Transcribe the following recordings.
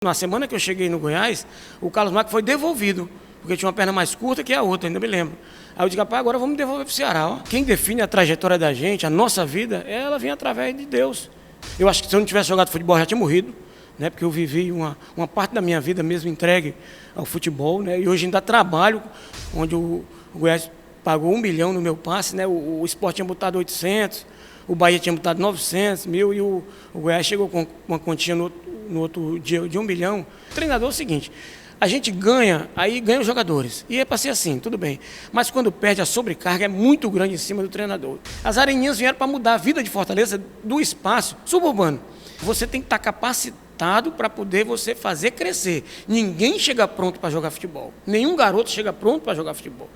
Na semana que eu cheguei no Goiás, o Carlos Marques foi devolvido, porque tinha uma perna mais curta que a outra, ainda me lembro. Aí eu digo, rapaz, agora vamos devolver para o Ceará. Ó. Quem define a trajetória da gente, a nossa vida, ela vem através de Deus. Eu acho que se eu não tivesse jogado futebol, eu já tinha morrido, né? Porque eu vivi uma parte da minha vida mesmo entregue ao futebol, né? E hoje ainda trabalho, onde o Goiás pagou 1 milhão no meu passe, né? O Sport tinha botado 800, o Bahia tinha botado 900 mil e o Goiás chegou com uma quantia no outro dia de 1 milhão. O treinador é o seguinte, a gente ganha, aí ganha os jogadores. E é para ser assim, tudo bem. Mas quando perde, a sobrecarga é muito grande em cima do treinador. As areninhas vieram para mudar a vida de Fortaleza do espaço suburbano. Você tem que estar capacitado para poder você fazer crescer. Ninguém chega pronto para jogar futebol. Nenhum garoto chega pronto para jogar futebol.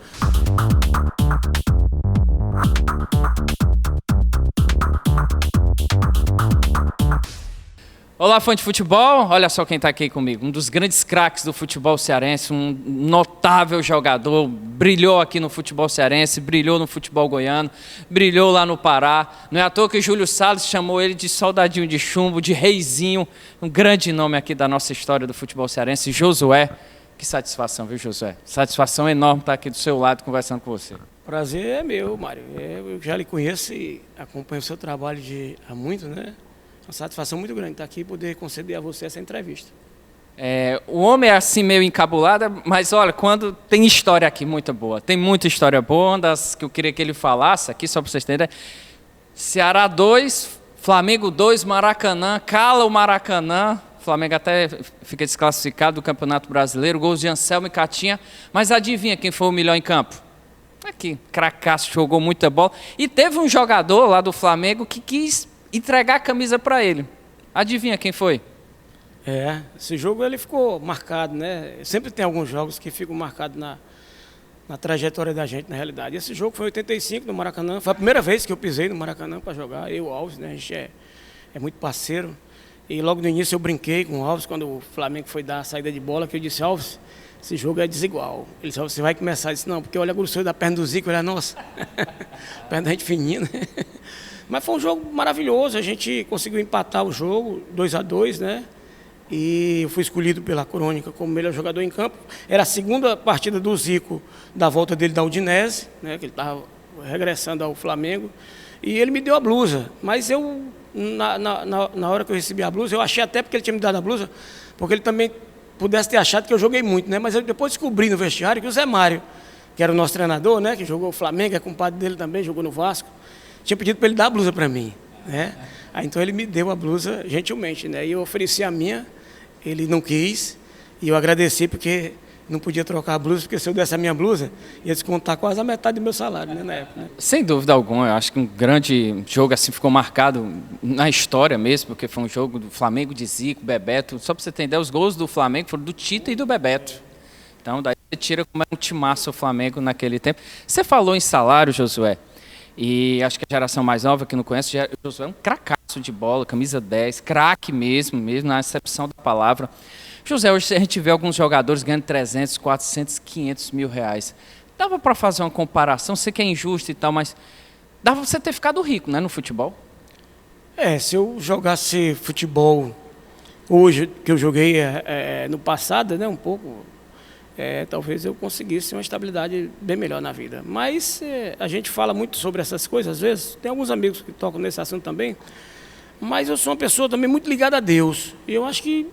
Olá, fã de futebol, olha só quem está aqui comigo, um dos grandes craques do futebol cearense, um notável jogador, brilhou aqui no futebol cearense, brilhou no futebol goiano, brilhou lá no Pará, não é à toa que Júlio Salles chamou ele de soldadinho de chumbo, de reizinho, um grande nome aqui da nossa história do futebol cearense, Josué. Que satisfação, viu, Josué? Satisfação enorme estar aqui do seu lado conversando com você. Prazer é meu, Mário, eu já lhe conheço e acompanho o seu trabalho há muito, né? Uma satisfação muito grande estar aqui e poder conceder a você essa entrevista. O homem é assim meio encabulado, mas olha, quando tem história aqui muito boa, tem muita história boa, uma das que eu queria que ele falasse aqui, só para vocês terem ideia, Ceará 2, Flamengo 2, Maracanã, cala o Maracanã, o Flamengo até fica desclassificado do Campeonato Brasileiro, gols de Anselmo e Catinha, mas adivinha quem foi o melhor em campo? Aqui, cracaço, jogou muita bola, e teve um jogador lá do Flamengo que quis entregar a camisa para ele. Adivinha quem foi? Esse jogo ele ficou marcado, né? Sempre tem alguns jogos que ficam marcados na trajetória da gente, na realidade. Esse jogo foi em 85 no Maracanã. Foi a primeira vez que eu pisei no Maracanã para jogar. Eu e o Alves, né? A gente é muito parceiro. E logo no início eu brinquei com o Alves, quando o Flamengo foi dar a saída de bola, que eu disse, Alves, esse jogo é desigual. Ele disse, você vai começar? Eu disse, não, porque olha a grossura da perna do Zico, olha, nossa, perna da gente fininha, né? Mas foi um jogo maravilhoso, a gente conseguiu empatar o jogo, 2-2, né? E eu fui escolhido pela Crônica como melhor jogador em campo. Era a segunda partida do Zico, da volta dele da Udinese, né? Que ele estava regressando ao Flamengo. E ele me deu a blusa, mas eu, na hora que eu recebi a blusa, eu achei até porque ele tinha me dado a blusa, porque ele também pudesse ter achado que eu joguei muito, né? Mas eu depois descobri no vestiário que o Zé Mário, que era o nosso treinador, né? Que jogou o Flamengo, é compadre dele também, jogou no Vasco, tinha pedido para ele dar a blusa para mim, né? Aí então ele me deu a blusa gentilmente, né? E eu ofereci a minha, ele não quis, e eu agradeci porque não podia trocar a blusa, porque se eu desse a minha blusa, ia descontar quase a metade do meu salário, né, na época. Né? Sem dúvida alguma, eu acho que um grande jogo assim ficou marcado na história mesmo, porque foi um jogo do Flamengo de Zico, Bebeto. Só para você entender, os gols do Flamengo foram do Tita e do Bebeto. Então daí você tira como era um timaço o Flamengo naquele tempo. Você falou em salário, Josué, e acho que a geração mais nova que não conhece, o Josué é um cracaço de bola, camisa 10, craque mesmo na acepção da palavra. José, hoje a gente vê alguns jogadores ganhando 300, 400, 500 mil reais. Dava para fazer uma comparação, sei que é injusto e tal, mas dava para você ter ficado rico, né, no futebol? Se eu jogasse futebol hoje, que eu joguei no passado, né, um pouco, talvez eu conseguisse uma estabilidade bem melhor na vida. Mas a gente fala muito sobre essas coisas, às vezes, tem alguns amigos que tocam nesse assunto também, mas eu sou uma pessoa também muito ligada a Deus. E eu acho que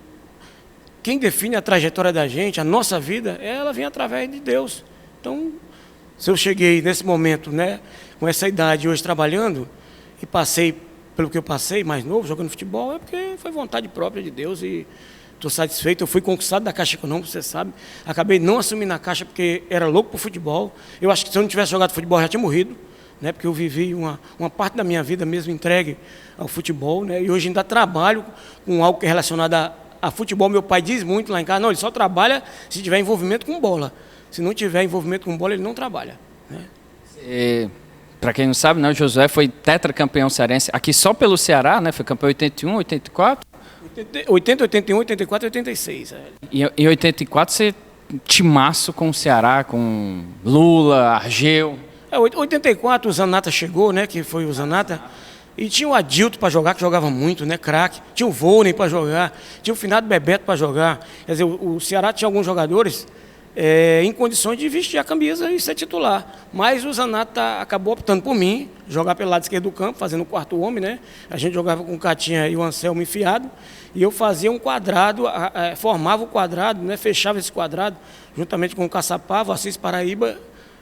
quem define a trajetória da gente, a nossa vida, ela vem através de Deus. Então, se eu cheguei nesse momento, né, com essa idade hoje trabalhando, e passei pelo que eu passei, mais novo, jogando futebol, é porque foi vontade própria de Deus e estou satisfeito. Eu fui conquistado da Caixa Econômica, você sabe. Acabei não assumindo a Caixa porque era louco por futebol. Eu acho que se eu não tivesse jogado futebol, eu já tinha morrido, né, porque eu vivi uma parte da minha vida mesmo entregue ao futebol, né, e hoje ainda trabalho com algo que é relacionado a futebol. Meu pai diz muito lá em casa, não, ele só trabalha se tiver envolvimento com bola. Se não tiver envolvimento com bola, ele não trabalha. Né? Para quem não sabe, né, o Josué foi tetracampeão cearense, aqui só pelo Ceará, né? Foi campeão 81, 84? 80, 81, 84 e 86. E em 84 você timaço com o Ceará, com Lula, Argeu. 84 o Zanata chegou, né? Que foi o Zanata. E tinha o Adilto para jogar, que jogava muito, né, craque. Tinha o Volney para jogar, tinha o finado Bebeto para jogar. Quer dizer, o Ceará tinha alguns jogadores em condições de vestir a camisa e ser titular. Mas o Zanato acabou optando por mim, jogar pelo lado esquerdo do campo, fazendo o quarto homem, né? A gente jogava com o Catinha e o Anselmo enfiado, e eu fazia um quadrado, formava o quadrado, né? Fechava esse quadrado, juntamente com o Caçapava, o Assis Paraíba,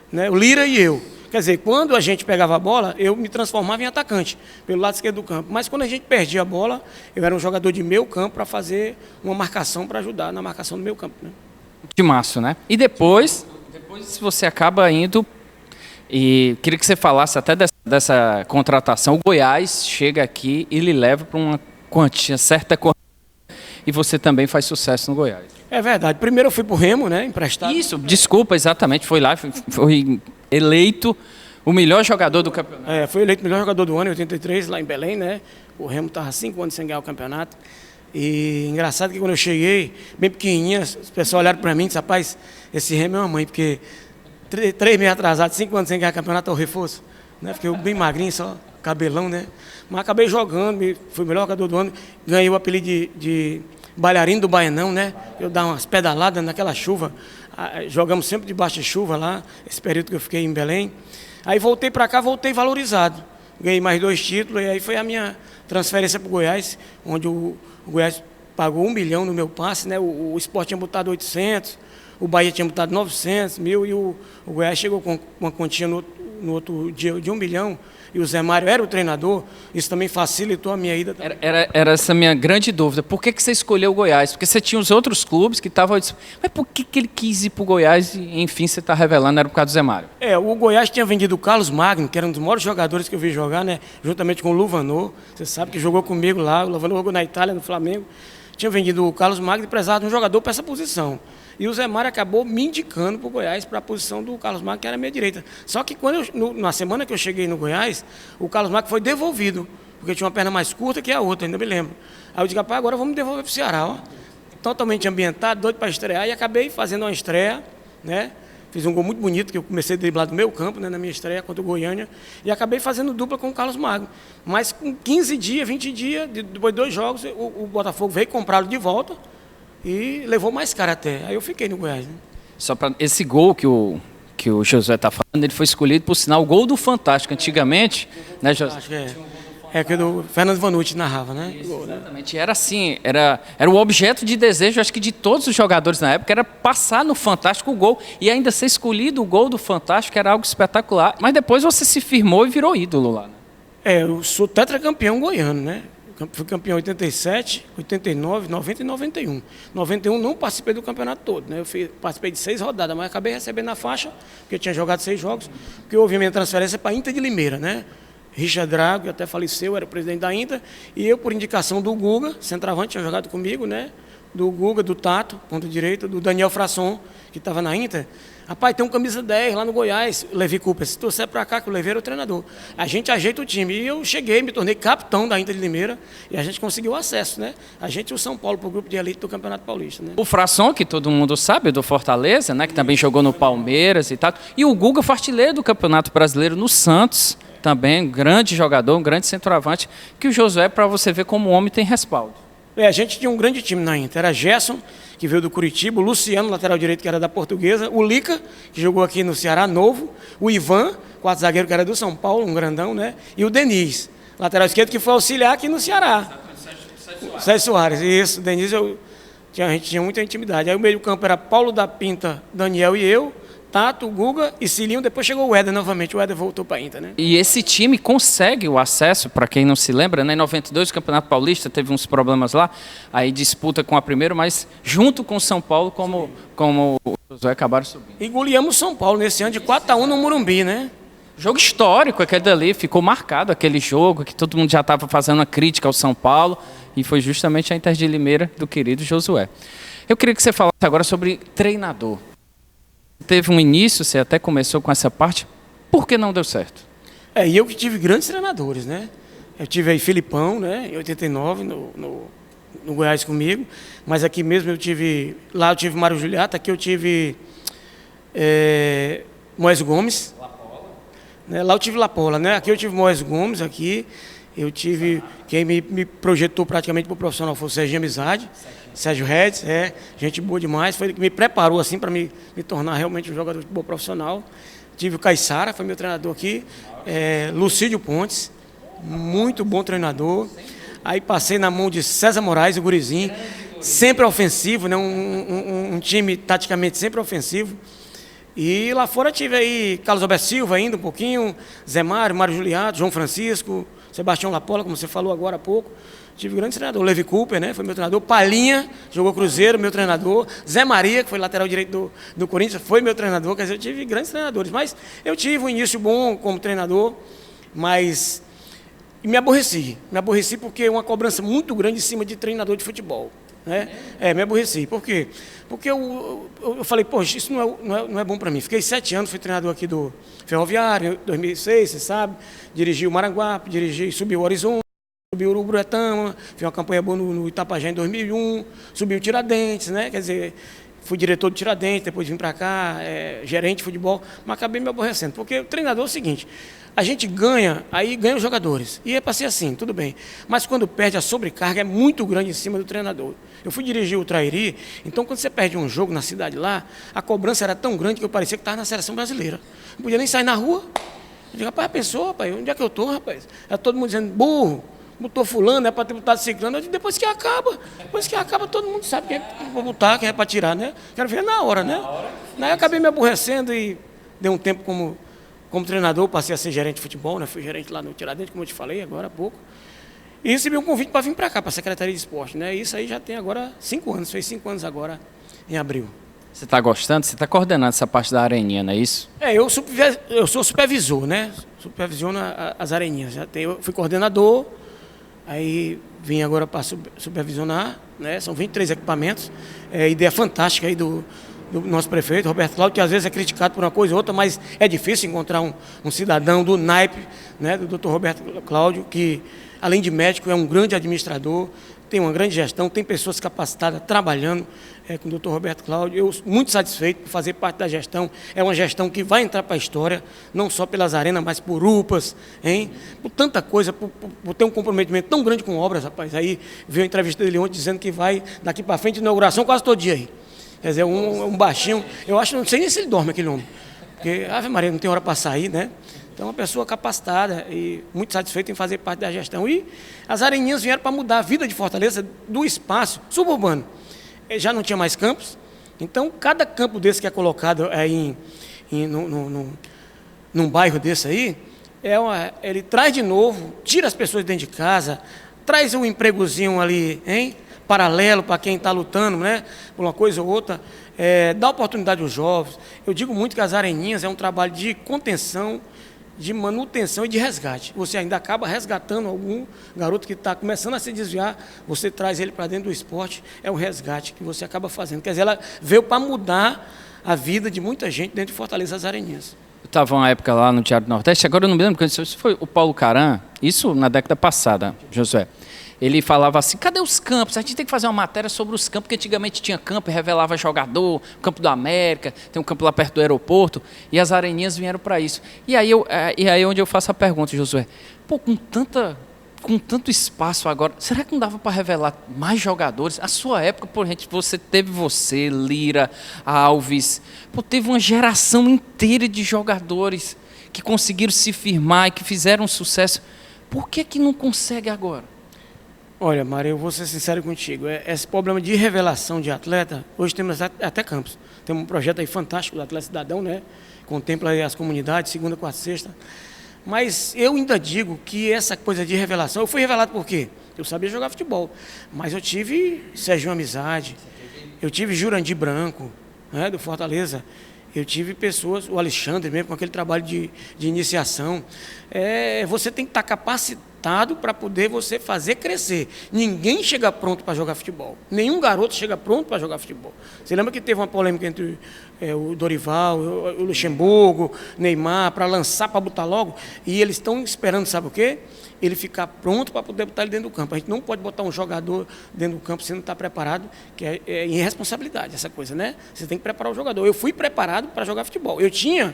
né? O Lira e eu. Quer dizer, quando a gente pegava a bola, eu me transformava em atacante, pelo lado esquerdo do campo. Mas quando a gente perdia a bola, eu era um jogador de meio campo para fazer uma marcação, para ajudar na marcação do meio campo, né? Timaço, né? E depois você acaba indo, e queria que você falasse até dessa contratação. O Goiás chega aqui e lhe leva para uma quantia, certa quantia, e você também faz sucesso no Goiás. É verdade. Primeiro eu fui para o Remo, né? Emprestado. Isso, desculpa, exatamente. Foi lá, foi eleito o melhor jogador do campeonato. Foi eleito o melhor jogador do ano em 83, lá em Belém, né? O Remo estava 5 anos sem ganhar o campeonato. E engraçado que quando eu cheguei, bem pequenininha, os pessoal olharam para mim e disseram, rapaz, esse Remo é uma mãe, porque 3 meses atrasado, 5 anos sem ganhar campeonato, é o reforço. Né? Fiquei bem magrinho, só cabelão, né? Mas acabei jogando, fui o melhor jogador do ano, ganhei o apelido de bailarino do Baianão, né? Eu dava umas pedaladas naquela chuva, jogamos sempre debaixo de chuva lá, esse período que eu fiquei em Belém. Aí voltei para cá, voltei valorizado. Ganhei mais 2 títulos, e aí foi a minha transferência para o Goiás, onde o Goiás pagou 1 milhão no meu passe, né? O Sport tinha botado 800, o Bahia tinha botado 900 mil, e o Goiás chegou com uma quantia no outro dia de 1 milhão, e o Zé Mário era o treinador. Isso também facilitou a minha ida. Era essa minha grande dúvida. Por que você escolheu o Goiás? Porque você tinha os outros clubes que estavam... Mas por que ele quis ir para o Goiás e, enfim, você está revelando, era por causa do Zé Mário? O Goiás tinha vendido o Carlos Magno, que era um dos maiores jogadores que eu vi jogar, né? Juntamente com o Luvanor. Você sabe que jogou comigo lá. O Luvanor jogou na Itália, no Flamengo. Tinha vendido o Carlos Magno e precisava de um jogador para essa posição. E o Zé Mário acabou me indicando para o Goiás, para a posição do Carlos Magno, que era a minha direita. Só que na semana que eu cheguei no Goiás, o Carlos Magno foi devolvido, porque tinha uma perna mais curta que a outra, ainda me lembro. Aí eu disse, rapaz, agora vamos devolver para o Ceará, ó. Totalmente ambientado, doido para estrear, e acabei fazendo uma estreia, né? Fiz um gol muito bonito, que eu comecei a driblar do meu campo, né, na minha estreia contra o Goiânia, e acabei fazendo dupla com o Carlos Magno. Mas com 15 dias, 20 dias, depois de 2 jogos, o Botafogo veio comprá-lo de volta, e levou mais caro até. Aí eu fiquei no Goiás, né? Só para esse gol que o Josué está falando, ele foi escolhido, por sinal, o gol do Fantástico. Antigamente, né, Josué? Acho que é que o Fernando Vanucci narrava, né? Isso, exatamente. Era assim, era o objeto de desejo, acho que de todos os jogadores na época, era passar no Fantástico o gol. E ainda ser escolhido o gol do Fantástico era algo espetacular. Mas depois você se firmou e virou ídolo lá, né? Eu sou tetracampeão goiano, né? Fui campeão em 87, 89, 90 e 91. 91 não participei do campeonato todo, né? Participei de 6 rodadas, mas acabei recebendo a faixa, porque eu tinha jogado 6 jogos, porque houve minha transferência para a Inter de Limeira, né? Richard Drago, que até faleceu, era o presidente da Inter, e eu, por indicação do Guga, centroavante, tinha jogado comigo, né? Do Guga, do Tato, ponta direita, do Daniel Frasson, que estava na Inter. Rapaz, tem um camisa 10 lá no Goiás, Levi Cooper. Se torcer para cá, que o Levi era o treinador. A gente ajeita o time. E eu cheguei, me tornei capitão da Inter de Limeira, e a gente conseguiu acesso, né? A gente e o São Paulo para o grupo de elite do Campeonato Paulista, né? O Frasson, que todo mundo sabe, do Fortaleza, né? Que também jogou no Palmeiras e tal. E o Guga, artilheiro do Campeonato Brasileiro no Santos, também um grande jogador, um grande centroavante, que o Josué, para você ver como o homem tem respaldo. A gente tinha um grande time na Inter. Era Gerson, que veio do Curitiba, o Luciano, lateral direito, que era da Portuguesa, o Lica, que jogou aqui no Ceará, novo, o Ivan, 4 zagueiro, que era do São Paulo, um grandão, né? E o Denis, lateral esquerdo, que foi auxiliar aqui no Ceará. Sérgio Soares, isso. O Denis, a gente tinha muita intimidade. Aí o meio do campo era Paulo da Pinta, Daniel e eu, Tato, Guga e Cilinho. Depois chegou o Éder novamente. O Éder voltou para a Inter, né? E esse time consegue o acesso, para quem não se lembra, né? Em 92 o Campeonato Paulista teve uns problemas lá, aí disputa com a primeira, mas junto com o São Paulo, como o Josué acabaram subindo. E goleamos o São Paulo nesse ano de 4-1 no Morumbi, né? Jogo histórico, aquele dali, ficou marcado aquele jogo, que todo mundo já estava fazendo uma crítica ao São Paulo, e foi justamente a Inter de Limeira do querido Josué. Eu queria que você falasse agora sobre treinador. Teve um início, você até começou com essa parte, por que não deu certo? E eu que tive grandes treinadores, né? Eu tive aí Filipão, né? Em 89, no Goiás comigo, mas aqui mesmo lá eu tive Mário Juliata, aqui eu tive Moés Gomes. Né? Lá eu tive Lapola, né? Aqui eu tive Moés Gomes, aqui, Quem me projetou praticamente para o profissional foi o Sérgio Amizade, Sérgio Redes, gente boa demais, foi ele que me preparou assim para me tornar realmente um jogador de futebol profissional. Tive o Caissara, foi meu treinador aqui, Lucídio Pontes, muito bom treinador. Aí passei na mão de César Moraes, o gurizinho, sempre ofensivo, né? Um time taticamente sempre ofensivo. E lá fora tive aí Carlos Alberto Silva ainda um pouquinho, Zé Mário Juliato, João Francisco, Sebastião Lapola, como você falou agora há pouco. Tive grandes treinadores, Levi Cooper, né? Foi meu treinador, Palinha, jogou Cruzeiro, meu treinador, Zé Maria, que foi lateral direito do Corinthians, foi meu treinador. Quer dizer, eu tive grandes treinadores, mas eu tive um início bom como treinador, mas me aborreci porque uma cobrança muito grande em cima de treinador de futebol. Né? Me aborreci. Por quê? Porque eu falei, poxa, isso não é bom para mim. Fiquei 7 anos, fui treinador aqui do Ferroviário, em 2006, você sabe. Dirigi o Maranguape, subi o Horizonte, subi o Uruburetama, fiz uma campanha boa no Itapajé em 2001, subi o Tiradentes, né? Quer dizer, fui diretor do Tiradentes, depois vim para cá, gerente de futebol, mas acabei me aborrecendo. Porque o treinador é o seguinte, a gente ganha os jogadores. E é para ser assim, tudo bem. Mas quando perde, a sobrecarga é muito grande em cima do treinador. Eu fui dirigir o Trairi, então quando você perde um jogo na cidade lá, a cobrança era tão grande que eu parecia que estava na seleção brasileira. Não podia nem sair na rua. Eu digo, rapaz, pensou, rapaz, onde é que eu estou, rapaz? Era todo mundo dizendo, burro, botou fulano, é para ter botado ciclano. Eu digo, depois que acaba, todo mundo sabe quem é para botar, quem é para tirar, né? Quero ver na hora, né? Daí eu acabei me aborrecendo e dei um tempo como treinador, passei a ser gerente de futebol, né? Fui gerente lá no Tiradentes, como eu te falei agora há pouco. E recebi um convite para vir para cá, para a Secretaria de Esporte, né? Isso aí já tem agora 5 anos, fez 5 anos agora, em abril. Você está gostando? Você está coordenando essa parte da areninha, não é isso? Eu sou supervisor, né? Supervisiono as areninhas. Eu fui coordenador, aí vim agora para supervisionar, né? São 23 equipamentos. Ideia fantástica aí do nosso prefeito, Roberto Cláudio, que às vezes é criticado por uma coisa ou outra, mas é difícil encontrar um cidadão do naipe, né, do Dr. Roberto Cláudio, que, além de médico, é um grande administrador, tem uma grande gestão, tem pessoas capacitadas trabalhando com o Dr. Roberto Cláudio. Eu muito satisfeito por fazer parte da gestão. É uma gestão que vai entrar para a história, não só pelas arenas, mas por UPAs, hein? Por tanta coisa, por ter um comprometimento tão grande com obras, rapaz. Aí veio a entrevista dele ontem dizendo que vai, daqui para frente, inauguração quase todo dia aí. Quer dizer, um baixinho, eu acho, não sei nem se ele dorme, aquele homem. Porque, Ave Maria, não tem hora para sair, né? Então, uma pessoa capacitada e muito satisfeita em fazer parte da gestão. E as areninhas vieram para mudar a vida de Fortaleza do espaço suburbano. Já não tinha mais campos, então cada campo desse que é colocado aí num bairro desse aí, ele traz de novo, tira as pessoas de dentro de casa, traz um empregozinho ali, hein? Paralelo para quem está lutando, né, por uma coisa ou outra, dá oportunidade aos jovens. Eu digo muito que as areninhas é um trabalho de contenção, de manutenção e de resgate. Você ainda acaba resgatando algum garoto que está começando a se desviar, você traz ele para dentro do esporte, é um resgate que você acaba fazendo. Quer dizer, ela veio para mudar a vida de muita gente dentro de Fortaleza, as areninhas. Eu estava uma época lá no Diário do Nordeste, agora eu não me lembro, se foi o Paulo Caran, isso na década passada, Josué. Ele falava assim, cadê os campos? A gente tem que fazer uma matéria sobre os campos, porque antigamente tinha campo e revelava jogador, campo do América, tem um campo lá perto do aeroporto, e as areninhas vieram para isso. E aí onde eu faço a pergunta, Josué, pô, com tanto espaço agora, será que não dava para revelar mais jogadores? A sua época, por exemplo, você, Lira, Alves, pô, teve uma geração inteira de jogadores que conseguiram se firmar e que fizeram sucesso. Por que não consegue agora? Olha, Mário, eu vou ser sincero contigo. Esse problema de revelação de atleta, hoje temos até campos. Temos um projeto aí fantástico do Atleta Cidadão, né? Contempla aí as comunidades, segunda, quarta, sexta. Mas eu ainda digo que essa coisa de revelação, eu fui revelado por quê? Eu sabia jogar futebol, mas eu tive Sérgio Amizade, eu tive Jurandir Branco, né, do Fortaleza. Eu tive pessoas, o Alexandre mesmo, com aquele trabalho de iniciação. Você tem que estar capacitado para poder você fazer crescer. Ninguém chega pronto para jogar futebol. Nenhum garoto chega pronto para jogar futebol. Você lembra que teve uma polêmica entre o Dorival, o Luxemburgo, Neymar, para lançar, para botar logo? E eles estão esperando, sabe o quê? Ele ficar pronto para poder botar ele dentro do campo. A gente não pode botar um jogador dentro do campo se não está preparado, que é irresponsabilidade essa coisa, né? Você tem que preparar o jogador. Eu fui preparado para jogar futebol. Eu tinha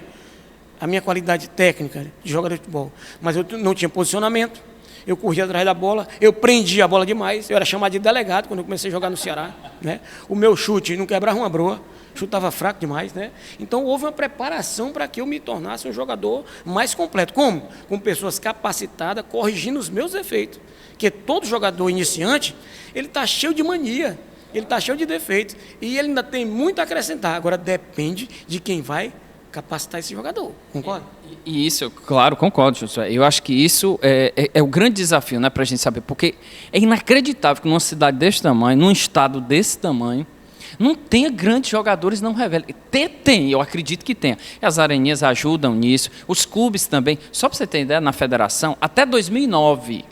a minha qualidade técnica de jogador de futebol, mas eu não tinha posicionamento, eu corria atrás da bola, eu prendia a bola demais, eu era chamado de delegado quando eu comecei a jogar no Ceará, né? O meu chute não quebrava uma broa, chutava fraco demais, né? Então houve uma preparação para que eu me tornasse um jogador mais completo. Como? Com pessoas capacitadas, corrigindo os meus defeitos. Porque todo jogador iniciante, ele está cheio de mania, ele está cheio de defeitos, e ele ainda tem muito a acrescentar. Agora depende de quem vai capacitar esse jogador, concorda? E isso, claro, concordo, Josué. Eu acho que isso é o grande desafio, né, para a gente saber, porque é inacreditável que numa cidade desse tamanho, num estado desse tamanho, não tenha grandes jogadores não revelem. Tem, eu acredito que tenha. E as areninhas ajudam nisso, os clubes também. Só para você ter ideia, na federação, até 2009,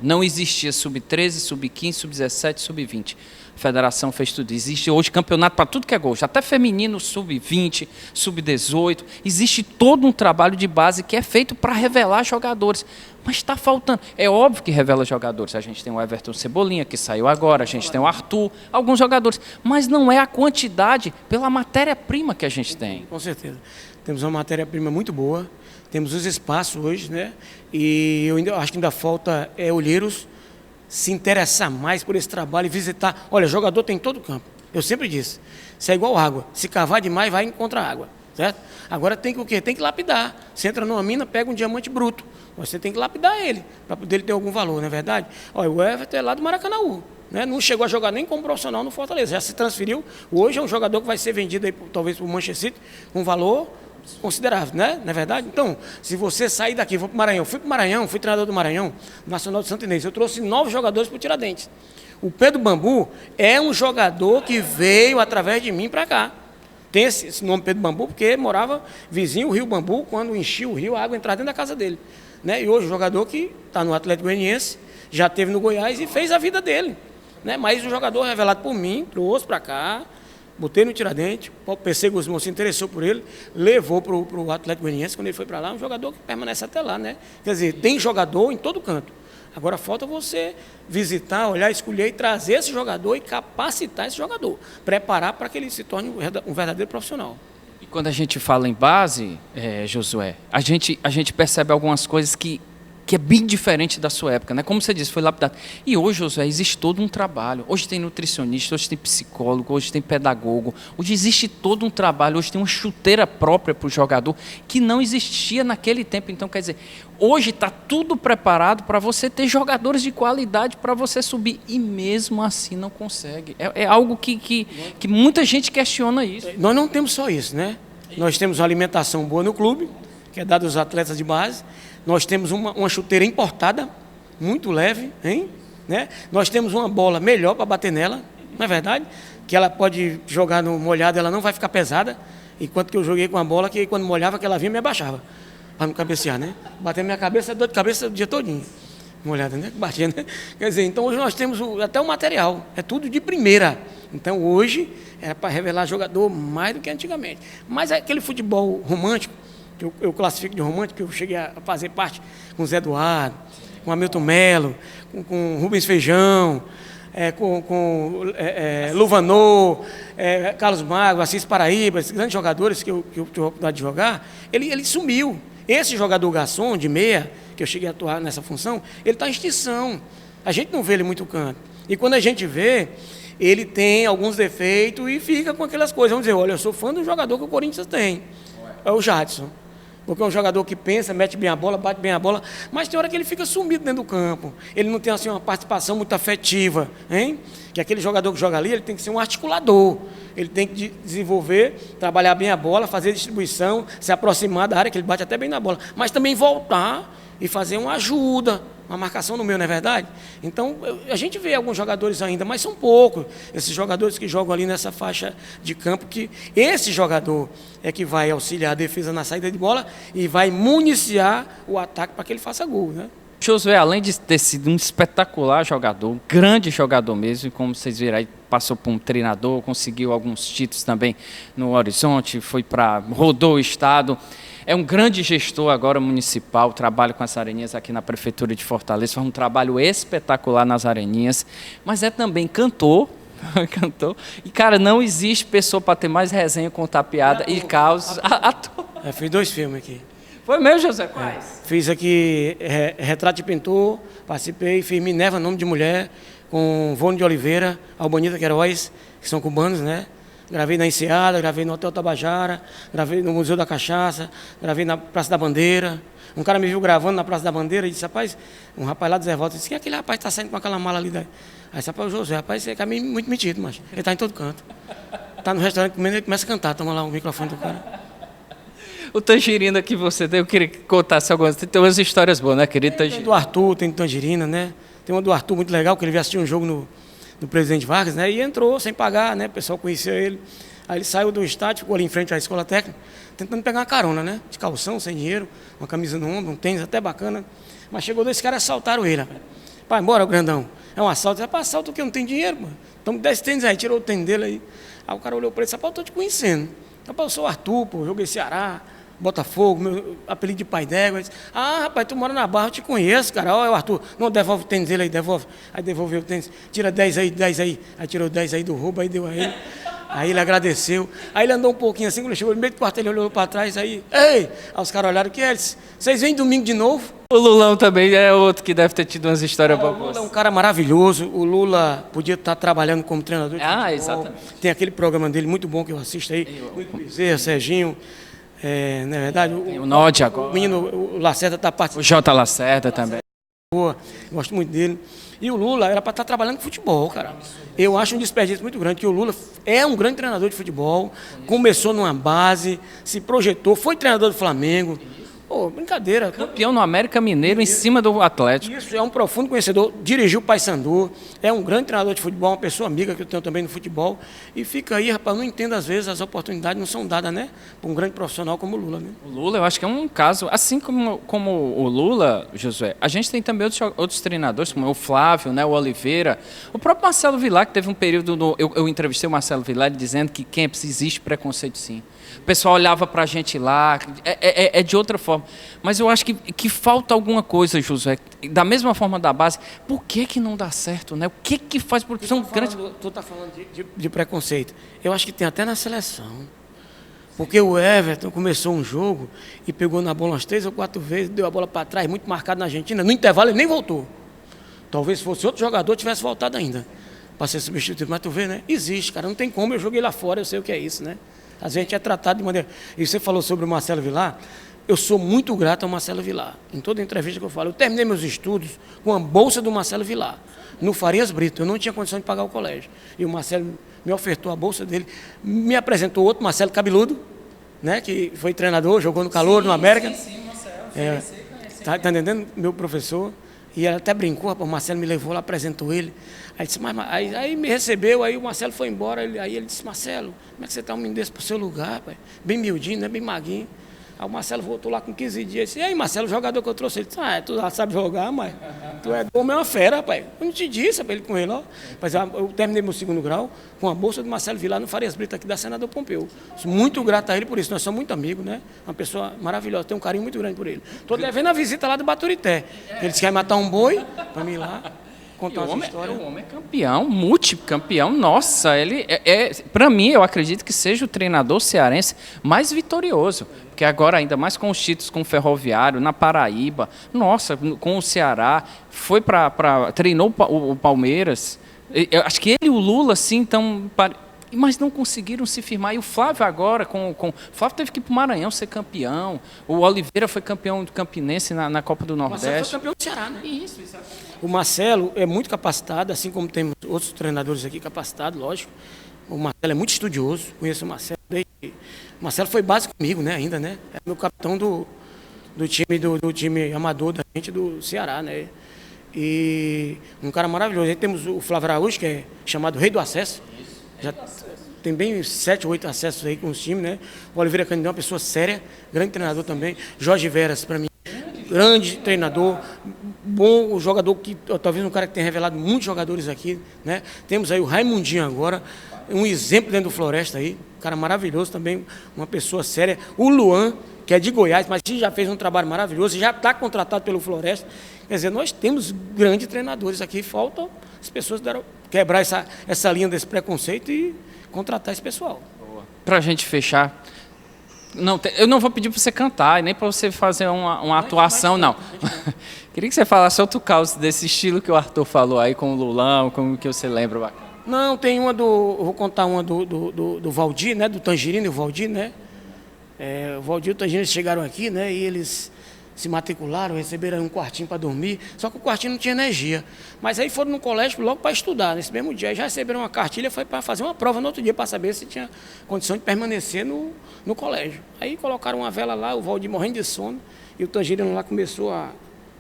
não existia sub-13, sub-15, sub-17, sub-20. A federação fez tudo. Existe hoje campeonato para tudo que é gol, até feminino, sub-20, sub-18. Existe todo um trabalho de base que é feito para revelar jogadores. Mas está faltando. É óbvio que revela jogadores. A gente tem o Everton Cebolinha, que saiu agora, a gente tem o Arthur, alguns jogadores. Mas não é a quantidade pela matéria-prima que a gente tem. Com certeza. Temos uma matéria-prima muito boa, temos os espaços hoje, né? E eu acho que ainda falta olheiros se interessar mais por esse trabalho e visitar. Olha, jogador tem em todo campo. Eu sempre disse, isso é igual água. Se cavar demais, vai encontrar água. Certo? Agora tem que o quê? Tem que lapidar. Você entra numa mina, pega um diamante bruto. Você tem que lapidar ele, para poder ele ter algum valor, não é verdade? Olha, o Everton é lá do Maracanãú. Né? Não chegou a jogar nem como profissional no Fortaleza. Já se transferiu. Hoje é um jogador que vai ser vendido aí, talvez para o Manchester City, com um valor considerável, né? Não é verdade? Então, se você sair daqui, vou para o Maranhão, fui treinador do Maranhão, Nacional de Santo Inês, eu trouxe 9 jogadores para o Tiradentes. O Pedro Bambu é um jogador que veio através de mim para cá. Tem esse nome Pedro Bambu porque morava vizinho o Rio Bambu, quando enchia o rio, a água entrava dentro da casa dele. Né? E hoje o jogador que está no Atlético Goianiense, já esteve no Goiás e fez a vida dele. Né? Mas o jogador revelado por mim, trouxe para cá, botei no Tiradentes, o PC Guzmão se interessou por ele, levou para o Atlético Goianiense, quando ele foi para lá, um jogador que permanece até lá. Né? Quer dizer, tem jogador em todo canto. Agora falta você visitar, olhar, escolher e trazer esse jogador e capacitar esse jogador. Preparar para que ele se torne um verdadeiro profissional. E quando a gente fala em base, Josué, a gente percebe algumas coisas que é bem diferente da sua época, né? Como você disse, foi lapidado. E hoje, Josué, existe todo um trabalho. Hoje tem nutricionista, hoje tem psicólogo, hoje tem pedagogo. Hoje existe todo um trabalho, hoje tem uma chuteira própria para o jogador que não existia naquele tempo. Então, quer dizer, hoje está tudo preparado para você ter jogadores de qualidade para você subir. E mesmo assim não consegue. É algo que muita gente questiona isso. Nós não temos só isso, né? Nós temos uma alimentação boa no clube, que é dada aos atletas de base. Nós temos uma chuteira importada, muito leve, hein? Né? Nós temos uma bola melhor para bater nela, não é verdade? Que ela pode jogar no molhado, ela não vai ficar pesada. Enquanto que eu joguei com a bola, que quando molhava, que ela vinha me abaixava, para não cabecear, né? Bater na minha cabeça, dor de cabeça o dia todinho. Molhada, né? Batia, né? Quer dizer, então hoje nós temos até o material, é tudo de primeira. Então hoje era para revelar jogador mais do que antigamente. Mas aquele futebol romântico, que eu classifico de romântico, que eu cheguei a fazer parte com o Zé Eduardo, com o Hamilton Melo, com o Rubens Feijão, com Luvanor, Carlos Magro, Assis Paraíba, esses grandes jogadores que eu tive a oportunidade de jogar, ele sumiu. Esse jogador garçom, de meia, que eu cheguei a atuar nessa função, ele está em extinção. A gente não vê ele muito canto. E quando a gente vê, ele tem alguns defeitos e fica com aquelas coisas. Vamos dizer, olha, eu sou fã do jogador que o Corinthians tem. É o Jadson. Porque é um jogador que pensa, mete bem a bola, bate bem a bola, mas tem hora que ele fica sumido dentro do campo. Ele não tem assim, uma participação muito afetiva, hein? Que aquele jogador que joga ali, ele tem que ser um articulador. Ele tem que desenvolver, trabalhar bem a bola, fazer distribuição, se aproximar da área, que ele bate até bem na bola, mas também voltar e fazer uma ajuda, uma marcação no meio, não é verdade? Então, a gente vê alguns jogadores ainda, mas são poucos, esses jogadores que jogam ali nessa faixa de campo, que esse jogador é que vai auxiliar a defesa na saída de bola e vai municiar o ataque para que ele faça gol, né? Josué, além de ter sido um espetacular jogador, um grande jogador mesmo, e como vocês viram aí, passou por um treinador, conseguiu alguns títulos também no Horizonte, rodou o estado. É um grande gestor agora municipal, trabalha com as areninhas aqui na Prefeitura de Fortaleza, faz um trabalho espetacular nas areninhas, mas é também cantor, e cara, não existe pessoa para ter mais resenha, contar piada e caos. Fiz 2 filmes aqui. Foi mesmo, José? Quais? Fiz aqui Retrato de Pintor, participei, fiz Minerva, Nome de Mulher, com Vônio de Oliveira, Albanita Queiroz, que são cubanos, né? Gravei na Enseada, gravei no Hotel Tabajara, gravei no Museu da Cachaça, gravei na Praça da Bandeira. Um cara me viu gravando na Praça da Bandeira e disse, rapaz, um rapaz lá do Zé Volta, disse, que aquele rapaz está saindo com aquela mala ali daí? Aí disse, rapaz, o José, rapaz, esse é muito metido, mas ele está em todo canto. Está no restaurante comendo, ele começa a cantar, toma lá o microfone do cara. O Tangerina que você deu, eu queria que contasse algumas. Tem umas histórias boas, né, querido Tangerina? Tem do Arthur, tem do Tangerina, né? Tem uma do Arthur muito legal, que ele veio assistir um jogo no Presidente Vargas, né? E entrou sem pagar, né? O pessoal conhecia ele. Aí ele saiu do estádio, ficou ali em frente à escola técnica, tentando pegar uma carona, né? De calção, sem dinheiro, uma camisa no ombro, um tênis até bacana. Mas chegou dois caras e assaltaram ele, rapaz. Pai, bora, grandão. É um assalto. Rapaz, assalto o quê? Eu não tem dinheiro, mano. Então 10 tênis aí, tirou o tênis dele aí. Aí o cara olhou para ele e disse, rapaz, eu tô te conhecendo. Rapaz, eu sou o Arthur, pô, joguei Ceará, Botafogo, meu apelido de pai d'égua. Rapaz, tu mora na Barra, eu te conheço, cara. Olha o Arthur, não, devolve o tênis dele aí, devolve. Aí devolveu o tênis, tira 10 aí, 10 aí. Aí tirou 10 aí do roubo, aí deu a ele. Aí ele agradeceu. Aí ele andou um pouquinho assim, quando ele chegou no meio do quartel, ele olhou para trás, aí, ei! Aí os caras olharam, que é? Eles, vocês vêm domingo de novo? O Lulão também é outro que deve ter tido umas histórias boas. O Lula é um cara maravilhoso. O Lula podia estar trabalhando como treinador de futebol. Exatamente. Tem aquele programa dele muito bom que eu assisto aí. Muito Bezerra, Serginho. Não é verdade? O Nod agora. O menino, o Lacerda está O participando. Jota Lacerda também. Boa, gosto muito dele. E o Lula era para estar trabalhando com futebol, cara. Eu acho um desperdício muito grande, que o Lula é um grande treinador de futebol, começou numa base, se projetou, foi treinador do Flamengo. Pô, brincadeira. Campeão no América Mineiro em cima do Atlético. Isso, é um profundo conhecedor, dirigiu o Paysandu, é um grande treinador de futebol, uma pessoa amiga que eu tenho também no futebol. E fica aí, rapaz, não entendo às vezes, as oportunidades não são dadas, né? Para um grande profissional como o Lula, né? O Lula, eu acho que é um caso, assim como o Lula, Josué, a gente tem também outros treinadores, como o Flávio, né, o Oliveira, o próprio Marcelo Vilar, que teve um período, eu entrevistei o Marcelo Vilar dizendo que existe preconceito sim. O pessoal olhava para a gente lá, é de outra forma. Mas eu acho que falta alguma coisa, Josué, da mesma forma da base. Por que não dá certo, né? O que faz? Porque são grandes... Tu está falando de preconceito. Eu acho que tem até na seleção. Porque o Everton começou um jogo e pegou na bola umas 3 ou 4 vezes, deu a bola para trás, muito marcado na Argentina. No intervalo ele nem voltou. Talvez se fosse outro jogador tivesse voltado ainda para ser substituído. Mas tu vê, né? Existe, cara. Não tem como. Eu joguei lá fora, eu sei o que é isso, né? Às vezes a gente é tratado de maneira... E você falou sobre o Marcelo Vilar. Eu sou muito grato ao Marcelo Vilar. Em toda entrevista que eu falo, eu terminei meus estudos com a bolsa do Marcelo Vilar, no Farias Brito. Eu não tinha condição de pagar o colégio. E o Marcelo me ofertou a bolsa dele, me apresentou outro, Marcelo Cabeludo, né, que foi treinador, jogou no Calor, no América. Sim, Marcelo. Tá entendendo? Meu professor. E ela até brincou, rapaz, o Marcelo me levou lá, apresentou ele. Aí, disse, aí me recebeu, aí o Marcelo foi embora. Aí ele disse, Marcelo, como é que você está um menino desse pro seu lugar, pai? Bem miudinho, né? Bem maguinho. Aí o Marcelo voltou lá com 15 dias. Disse, e aí, Marcelo, o jogador que eu trouxe? Ele disse, tu já sabe jogar, mas tu é homem, é uma fera, rapaz. Eu não te disse, rapaz, ele com ele, ó. Mas eu terminei meu 2º grau com a bolsa do Marcelo Vilar no Farias Brito, aqui da Senador Pompeu. Sou muito grato a ele por isso. Nós somos muito amigos, né? Uma pessoa maravilhosa, tenho um carinho muito grande por ele. Estou devendo a visita lá do Baturité. Ele disse que vai matar um boi para mim ir lá. Contar essa história. O homem é campeão, multicampeão. Nossa, ele para mim, eu acredito que seja o treinador cearense mais vitorioso. Porque agora, ainda mais com os títulos com o Ferroviário, na Paraíba, nossa, com o Ceará, treinou o Palmeiras. Eu acho que ele e o Lula, assim, então... Mas não conseguiram se firmar. E o Flávio agora, o Flávio teve que ir para o Maranhão ser campeão. O Oliveira foi campeão do Campinense na Copa do Nordeste. O Marcelo foi campeão do Ceará, né? Isso, exatamente. O Marcelo é muito capacitado, assim como temos outros treinadores aqui capacitados, lógico. O Marcelo é muito estudioso, conheço o Marcelo desde... O Marcelo foi base comigo, né, ainda, né? É meu capitão do time amador da gente do Ceará, né? E um cara maravilhoso. Aí temos o Flávio Araújo, que é chamado Rei do Acesso. Já tem bem 7 ou 8 acessos aí com os times, né? O Oliveira Canindé é uma pessoa séria, grande treinador também. Jorge Veras, para mim, grande treinador, bom jogador, que talvez um cara que tenha revelado muitos jogadores aqui, né? Temos aí o Raimundinho agora, um exemplo dentro do Floresta aí, um cara maravilhoso também, uma pessoa séria. O Luan, que é de Goiás, mas já fez um trabalho maravilhoso, já está contratado pelo Floresta. Quer dizer, nós temos grandes treinadores aqui, faltam as pessoas quebrar essa linha desse preconceito e contratar esse pessoal. Para a gente fechar, Não, eu não vou pedir para você cantar, nem para você fazer uma atuação, não. Queria que você falasse outro caso desse estilo que o Arthur falou aí com o Lulão, como que você lembra bacana. Não, tem uma eu vou contar uma do Valdir, né? Do Tangerino e o Valdir, né? O Valdir e o Tangerino chegaram aqui, né? E eles se matricularam, receberam um quartinho para dormir, só que o quartinho não tinha energia. Mas aí foram no colégio logo para estudar, nesse mesmo dia. Aí já receberam uma cartilha, foi para fazer uma prova no outro dia, para saber se tinha condição de permanecer no colégio. Aí colocaram uma vela lá, o Valdir morrendo de sono, e o Tangerino lá começou a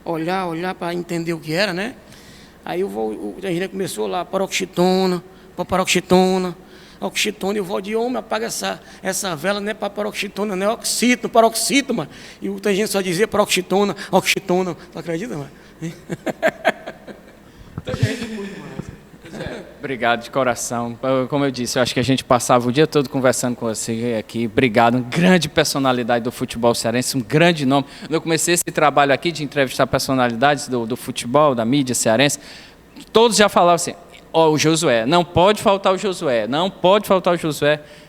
olhar para entender o que era, né? Aí o Tangerino começou lá, paroxetona, oxitona, e o Valdir, homem, apaga essa vela, não é para paroxetona, não é oxítona, paroxítona, mano. E o Tangerino só dizia paroxetona, tu acredita, mano? Obrigado de coração. Como eu disse, eu acho que a gente passava o dia todo conversando com você aqui. Obrigado, uma grande personalidade do futebol cearense, um grande nome. Quando eu comecei esse trabalho aqui de entrevistar personalidades do futebol, da mídia cearense, todos já falavam assim, o Josué, não pode faltar o Josué,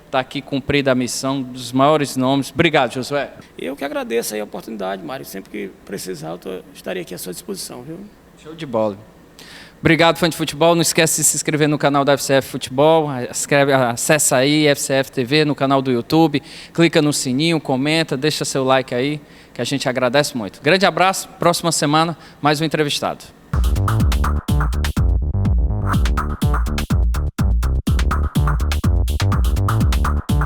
está aqui cumprida a missão dos maiores nomes. Obrigado, Josué. Eu que agradeço aí a oportunidade, Mário. Sempre que precisar, eu estarei aqui à sua disposição, viu? Show de bola. Obrigado, fã de futebol. Não esquece de se inscrever no canal da FCF Futebol. Acessa aí, FCF TV, no canal do YouTube. Clica no sininho, comenta, deixa seu like aí, que a gente agradece muito. Grande abraço. Próxima semana, mais um entrevistado.